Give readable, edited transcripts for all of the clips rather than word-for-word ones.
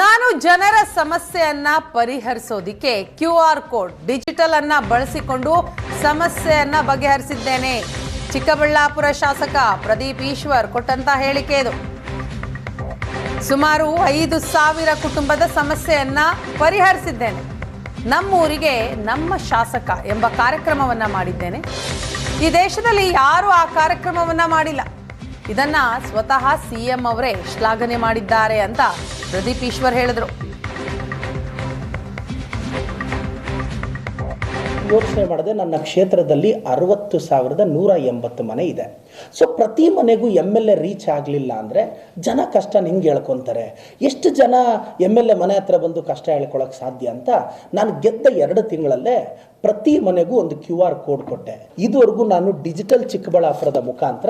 ನಾನು ಜನರ ಸಮಸ್ಯೆಯನ್ನ ಪರಿಹರಿಸೋದಿಕ್ಕೆ QR ಕೋಡ್ ಡಿಜಿಟಲ್ ಅನ್ನ ಬಳಸಿಕೊಂಡು ಸಮಸ್ಯೆಯನ್ನ ಬಗೆಹರಿಸಿದ್ದೇನೆ. ಚಿಕ್ಕಬಳ್ಳಾಪುರ ಶಾಸಕ ಪ್ರದೀಪ್ ಈಶ್ವರ್ ಕೊಟ್ಟಂತ ಹೇಳಿಕೆ ಇದು. ಸುಮಾರು 5,000 ಕುಟುಂಬದ ಸಮಸ್ಯೆಯನ್ನ ಪರಿಹರಿಸಿದ್ದೇನೆ. ನಮ್ಮೂರಿಗೆ ನಮ್ಮ ಶಾಸಕ ಎಂಬ ಕಾರ್ಯಕ್ರಮವನ್ನ ಮಾಡಿದ್ದೇನೆ. ಈ ದೇಶದಲ್ಲಿ ಯಾರು ಆ ಕಾರ್ಯಕ್ರಮವನ್ನ ಮಾಡಿಲ್ಲ. ಇದನ್ನ ಸ್ವತಃ CM ಅವರೇ ಶ್ಲಾಘನೆ ಮಾಡಿದ್ದಾರೆ ಅಂತ ಪ್ರದೀಪ್ ಈಶ್ವರ್ ಹೇಳಿದ್ರು. ಯೋಚನೆ ಮಾಡಿದೆ, ನನ್ನ ಕ್ಷೇತ್ರದಲ್ಲಿ 60,180 ಮನೆ ಇದೆ. ಸೊ ಪ್ರತಿ ಮನೆಗೂ MLA ರೀಚ್ ಆಗಲಿಲ್ಲ ಅಂದರೆ ಜನ ಕಷ್ಟ ಹಿಂಗೆ ಹೇಳ್ಕೊತಾರೆ. ಎಷ್ಟು ಜನ MLA ಮನೆ ಹತ್ರ ಬಂದು ಕಷ್ಟ ಹೇಳ್ಕೊಳಕ್ಕೆ ಸಾಧ್ಯ ಅಂತ ನಾನು ಗೆದ್ದ 2 ತಿಂಗಳಲ್ಲೇ ಪ್ರತಿ ಮನೆಗೂ ಒಂದು QR ಕೋಡ್ ಕೊಟ್ಟೆ. ಇದುವರೆಗೂ ನಾನು ಡಿಜಿಟಲ್ ಚಿಕ್ಕಬಳ್ಳಾಪುರದ ಮುಖಾಂತರ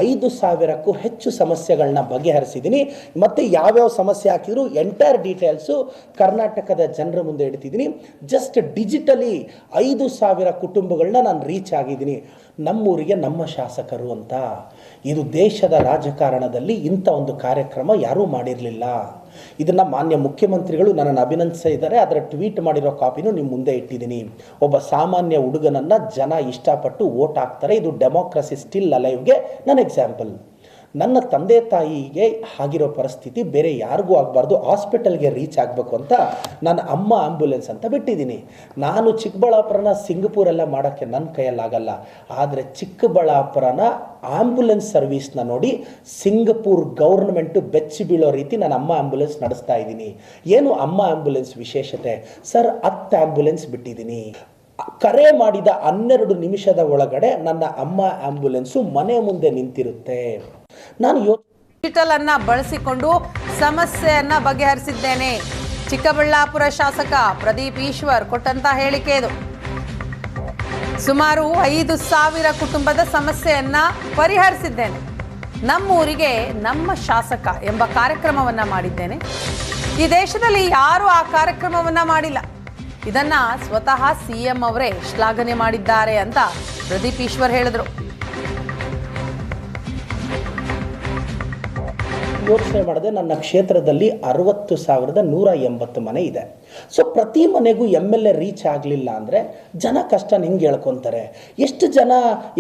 5,000ಕ್ಕೂ ಹೆಚ್ಚು ಸಮಸ್ಯೆಗಳನ್ನ ಬಗೆಹರಿಸಿದ್ದೀನಿ. ಮತ್ತು ಯಾವ್ಯಾವ ಸಮಸ್ಯೆ ಹಾಕಿದ್ರು ಎಂಟೈರ್ ಡೀಟೇಲ್ಸು ಕರ್ನಾಟಕದ ಜನರ ಮುಂದೆ ಇಡ್ತಿದ್ದೀನಿ. ಜಸ್ಟ್ ಡಿಜಿಟಲಿ 5,000 ಕುಟುಂಬಗಳನ್ನ ನಾನು ರೀಚ್ ಆಗಿದ್ದೀನಿ. ನಮ್ಮೂರಿಗೆ ನಮ್ಮ ಶಾಸಕರು ಅಂತ. ಇದು ದೇಶದ ರಾಜಕಾರಣದಲ್ಲಿ ಇಂಥ ಒಂದು ಕಾರ್ಯಕ್ರಮ ಯಾರೂ ಮಾಡಿರಲಿಲ್ಲ. ಇದನ್ನು ಮಾನ್ಯ ಮುಖ್ಯಮಂತ್ರಿಗಳು ನನ್ನನ್ನು ಅಭಿನಂದಿಸಿದ್ದಾರೆ. ಅದರ ಟ್ವೀಟ್ ಮಾಡಿರೋ ಕಾಪಿನೂ ನಿಮ್ಮ ಮುಂದೆ ಇಟ್ಟಿದ್ದೀನಿ. ಒಬ್ಬ ಸಾಮಾನ್ಯ ಹುಡುಗನನ್ನು ಜನ ಇಷ್ಟಪಟ್ಟು ವೋಟ್ ಹಾಕ್ತಾರೆ. ಇದು ಡೆಮೋಕ್ರಸಿ ಸ್ಟಿಲ್ ಅಲೈವ್ಗೆ ನನ್ನ ಎಕ್ಸಾಂಪಲ್. ನನ್ನ ತಂದೆ ತಾಯಿಗೆ ಆಗಿರೋ ಪರಿಸ್ಥಿತಿ ಬೇರೆ ಯಾರಿಗೂ ಆಗಬಾರ್ದು, ಹಾಸ್ಪಿಟಲ್ಗೆ ರೀಚ್ ಆಗಬೇಕು ಅಂತ ನಾನು ಅಮ್ಮ ಆಂಬ್ಯುಲೆನ್ಸ್ ಅಂತ ಬಿಟ್ಟಿದ್ದೀನಿ. ನಾನು ಚಿಕ್ಕಬಳ್ಳಾಪುರನ ಸಿಂಗಪೂರೆಲ್ಲ ಮಾಡೋಕ್ಕೆ ನನ್ನ ಕೈಯಲ್ಲಾಗಲ್ಲ. ಆದರೆ ಚಿಕ್ಕಬಳ್ಳಾಪುರನ ಆಂಬ್ಯುಲೆನ್ಸ್ ಸರ್ವಿಸ್ನ ನೋಡಿ ಸಿಂಗಪೂರ್ ಗೌರ್ಮೆಂಟು ಬೆಚ್ಚಿ ಬೀಳೋ ರೀತಿ ನಾನು ಅಮ್ಮ ಆಂಬ್ಯುಲೆನ್ಸ್ ನಡೆಸ್ತಾ ಇದ್ದೀನಿ. ಏನು ಅಮ್ಮ ಆಂಬ್ಯುಲೆನ್ಸ್ ವಿಶೇಷತೆ ಸರ್? 10 ಆಂಬ್ಯುಲೆನ್ಸ್ ಬಿಟ್ಟಿದ್ದೀನಿ. ಕರೆ ಮಾಡಿದ 12 ನಿಮಿಷದ ಒಳಗಡೆ ನನ್ನ ಅಮ್ಮ ಆಂಬ್ಯುಲೆನ್ಸು ಮನೆ ಮುಂದೆ ನಿಂತಿರುತ್ತೆ. ನಾನು ಡಿಜಿಟಲ್ ಅನ್ನ ಬಳಸಿಕೊಂಡು ಸಮಸ್ಯೆಯನ್ನ ಬಗೆಹರಿಸಿದ್ದೇನೆ. ಚಿಕ್ಕಬಳ್ಳಾಪುರ ಶಾಸಕ ಪ್ರದೀಪ್ ಈಶ್ವರ್ ಕೊಟ್ಟಂತ ಹೇಳಿಕೆ ಇದು. ಸುಮಾರು 5,000 ಕುಟುಂಬದ ಸಮಸ್ಯೆಯನ್ನ ಪರಿಹರಿಸಿದ್ದೇನೆ. ನಮ್ಮೂರಿಗೆ ನಮ್ಮ ಶಾಸಕ ಎಂಬ ಕಾರ್ಯಕ್ರಮವನ್ನ ಮಾಡಿದ್ದೇನೆ. ಈ ದೇಶದಲ್ಲಿ ಯಾರು ಆ ಕಾರ್ಯಕ್ರಮವನ್ನ ಮಾಡಿಲ್ಲ. ಇದನ್ನ ಸ್ವತಃ CM ಅವರೇ ಶ್ಲಾಘನೆ ಮಾಡಿದ್ದಾರೆ ಅಂತ ಪ್ರದೀಪ್ ಈಶ್ವರ್ ಹೇಳಿದ್ರು. ಯೋಚನೆ ಮಾಡಿದೆ, ನನ್ನ ಕ್ಷೇತ್ರದಲ್ಲಿ 60,180 ಮನೆ ಇದೆ. ಸೊ ಪ್ರತಿ ಮನೆಗೂ MLA ರೀಚ್ ಆಗಲಿಲ್ಲ ಅಂದರೆ ಜನ ಕಷ್ಟ ಹಿಂಗೆ ಹೇಳ್ಕೊತಾರೆ. ಎಷ್ಟು ಜನ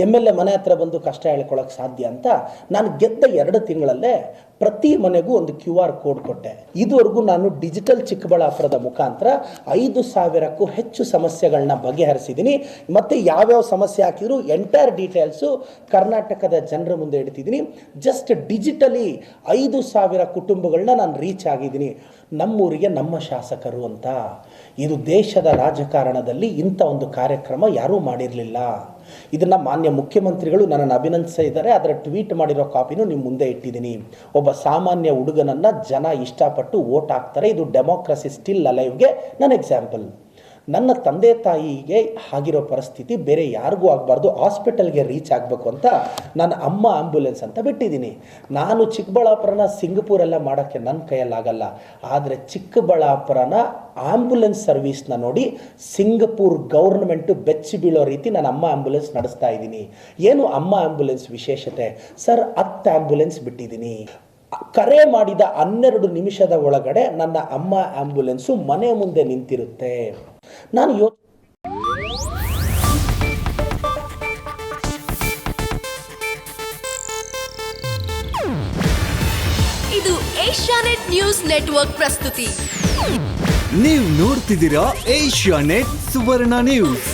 MLA ಮನೆ ಹತ್ರ ಬಂದು ಕಷ್ಟ ಹೇಳ್ಕೊಳಕ್ಕೆ ಸಾಧ್ಯ ಅಂತ ನಾನು ಗೆದ್ದ 2 ತಿಂಗಳಲ್ಲೇ ಪ್ರತಿ ಮನೆಗೂ ಒಂದು QR ಕೋಡ್ ಕೊಟ್ಟೆ. ಇದುವರೆಗೂ ನಾನು ಡಿಜಿಟಲ್ ಚಿಕ್ಕಬಳ್ಳಾಪುರದ ಮುಖಾಂತರ 5,000ಕ್ಕೂ ಹೆಚ್ಚು ಸಮಸ್ಯೆಗಳನ್ನ ಬಗೆಹರಿಸಿದ್ದೀನಿ. ಮತ್ತು ಯಾವ್ಯಾವ ಸಮಸ್ಯೆ ಹಾಕಿದ್ರು ಎಂಟೈರ್ ಡೀಟೇಲ್ಸು ಕರ್ನಾಟಕದ ಜನರ ಮುಂದೆ ಇಡ್ತಿದ್ದೀನಿ. ಜಸ್ಟ್ ಡಿಜಿಟಲಿ 5,000 ಕುಟುಂಬಗಳನ್ನ ನಾನು ರೀಚ್ ಆಗಿದ್ದೀನಿ. ನಮ್ಮೂರಿಗೆ ನಮ್ಮ ಶಾಸಕರು ಅಂತ. ಇದು ದೇಶದ ರಾಜಕಾರಣದಲ್ಲಿ ಇಂಥ ಒಂದು ಕಾರ್ಯಕ್ರಮ ಯಾರೂ ಮಾಡಿರಲಿಲ್ಲ. ಇದನ್ನು ಮಾನ್ಯ ಮುಖ್ಯಮಂತ್ರಿಗಳು ನನ್ನನ್ನು ಅಭಿನಂದಿಸಿದ್ದಾರೆ. ಅದರ ಟ್ವೀಟ್ ಮಾಡಿರೋ ಕಾಪಿನೂ ನಿಮ್ಮ ಮುಂದೆ ಇಟ್ಟಿದ್ದೀನಿ. ಒಬ್ಬ ಸಾಮಾನ್ಯ ಹುಡುಗನನ್ನು ಜನ ಇಷ್ಟಪಟ್ಟು ವೋಟ್ ಹಾಕ್ತಾರೆ. ಇದು ಡೆಮೋಕ್ರಸಿ ಸ್ಟಿಲ್ ಅಲೈವ್ಗೆ ನನ್ನ ಎಕ್ಸಾಂಪಲ್. ನನ್ನ ತಂದೆ ತಾಯಿಗೆ ಆಗಿರೋ ಪರಿಸ್ಥಿತಿ ಬೇರೆ ಯಾರಿಗೂ ಆಗಬಾರ್ದು, ಹಾಸ್ಪಿಟಲ್ಗೆ ರೀಚ್ ಆಗಬೇಕು ಅಂತ ನಾನು ಅಮ್ಮ ಆಂಬ್ಯುಲೆನ್ಸ್ ಅಂತ ಬಿಟ್ಟಿದ್ದೀನಿ. ನಾನು ಚಿಕ್ಕಬಳ್ಳಾಪುರನ ಸಿಂಗಪೂರೆಲ್ಲ ಮಾಡೋಕ್ಕೆ ನನ್ನ ಕೈಯಲ್ಲಾಗಲ್ಲ. ಆದರೆ ಚಿಕ್ಕಬಳ್ಳಾಪುರನ ಆಂಬ್ಯುಲೆನ್ಸ್ ಸರ್ವಿಸ್ನ ನೋಡಿ ಸಿಂಗಪೂರ್ ಗೌರ್ಮೆಂಟು ಬೆಚ್ಚಿ ಬೀಳೋ ರೀತಿ ನಾನು ಅಮ್ಮ ಆಂಬ್ಯುಲೆನ್ಸ್ ನಡೆಸ್ತಾ ಇದ್ದೀನಿ. ಏನು ಅಮ್ಮ ಆಂಬ್ಯುಲೆನ್ಸ್ ವಿಶೇಷತೆ ಸರ್? 10 ಆಂಬ್ಯುಲೆನ್ಸ್ ಬಿಟ್ಟಿದ್ದೀನಿ. ಕರೆ ಮಾಡಿದ 12 ನಿಮಿಷದ ಒಳಗಡೆ ನನ್ನ ಅಮ್ಮ ಆಂಬ್ಯುಲೆನ್ಸು ಮನೆ ಮುಂದೆ ನಿಂತಿರುತ್ತೆ. ನಾನು ಇದು ಏಷ್ಯಾನೆಟ್ ನ್ಯೂಸ್ ನೆಟ್ವರ್ಕ್ ಪ್ರಸ್ತುತಿ. ನೀವು ನೋಡ್ತಿದ್ದೀರಾ ಏಷ್ಯಾನೆಟ್ ಸುವರ್ಣ ನ್ಯೂಸ್.